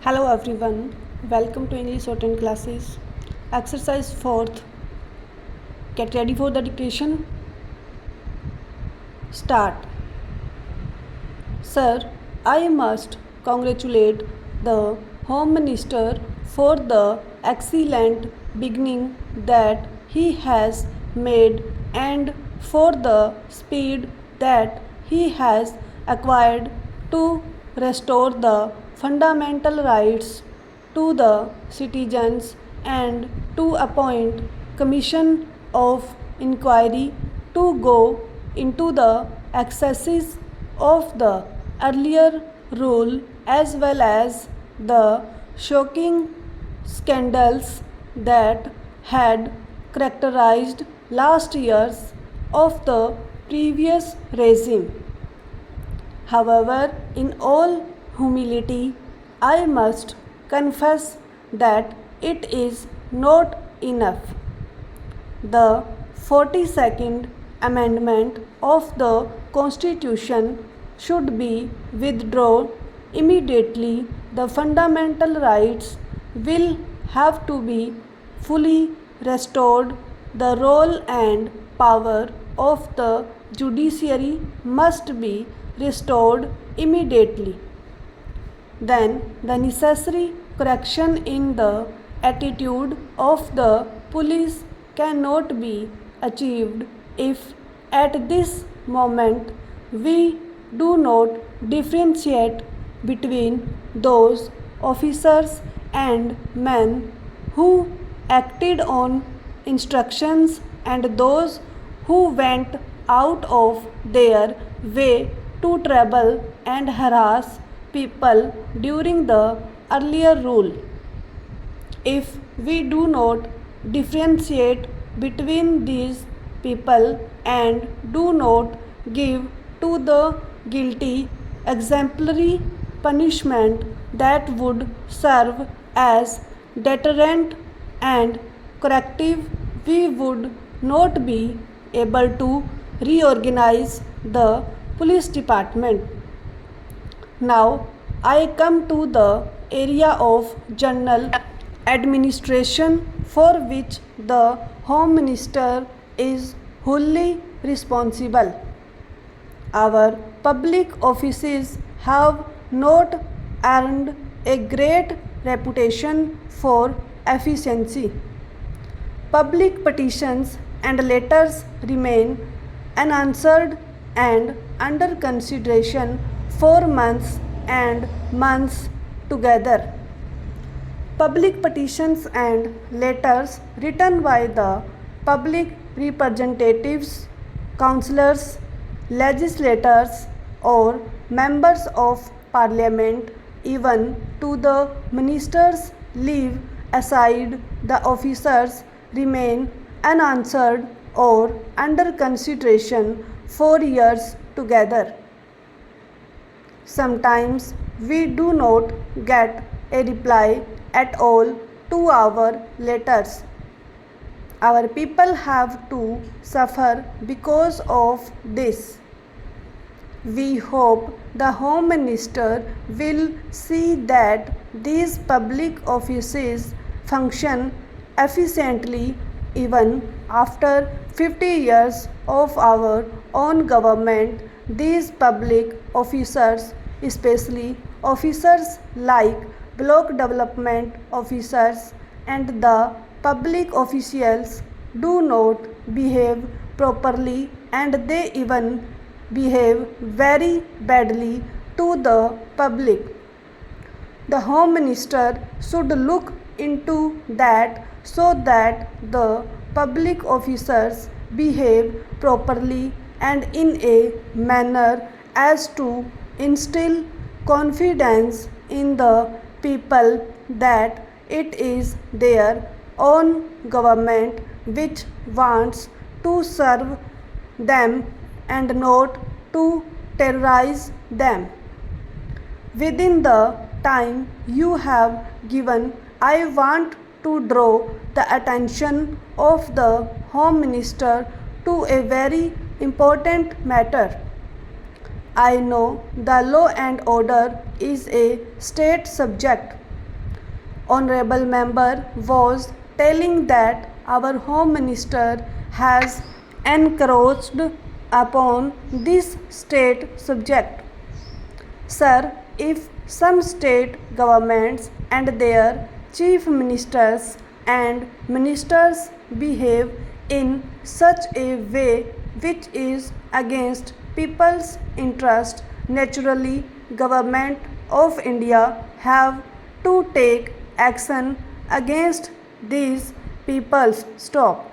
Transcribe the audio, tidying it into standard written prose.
Hello everyone, welcome to English Shorthand classes. Exercise 4th. Get ready for the dictation. Start. Sir, I must congratulate the Home Minister for the excellent beginning that he has made and for the speed that he has acquired to restore the fundamental rights to the citizens and to appoint commission of inquiry to go into the excesses of the earlier rule as well as the shocking scandals that had characterized last years of the previous regime. However, in all humility, I must confess that it is not enough. The 42nd Amendment of the Constitution should be withdrawn immediately. The fundamental rights will have to be fully restored. The role and power of the judiciary must be restored immediately. Then the necessary correction in the attitude of the police cannot be achieved if at this moment we do not differentiate between those officers and men who acted on instructions and those who went out of their way to trouble and harass people during the earlier rule. If we do not differentiate between these people and do not give to the guilty exemplary punishment that would serve as deterrent and corrective, we would not be able to reorganize the police department. Now I come to the area of general administration for which the Home Minister is wholly responsible. Our public offices have not earned a great reputation for efficiency. Public petitions and letters remain unanswered and under consideration for months and months together. Public petitions and letters written by the public representatives, councillors, legislators, or members of parliament, even to the ministers, leave aside the officers, remain unanswered or under consideration for years together. Sometimes we do not get a reply at all to our letters. Our people have to suffer because of this. We hope the Home Minister will see that these public offices function efficiently even after 50 years of our own government. These public officers, especially officers like block development officers and the public officials, do not behave properly and they even behave very badly to the public. The Home Minister should look into that so that the public officers behave properly and in a manner as to instill confidence in the people that it is their own government which wants to serve them and not to terrorize them. Within the time you have given, I want to draw the attention of the Home Minister to a very important matter. I know the law and order is a state subject, honorable member was telling that our Home Minister has encroached upon this state subject. Sir, if some state governments and their chief ministers and ministers behave in such a way which is against people's interest, naturally government of India have to take action against these people's. Stop.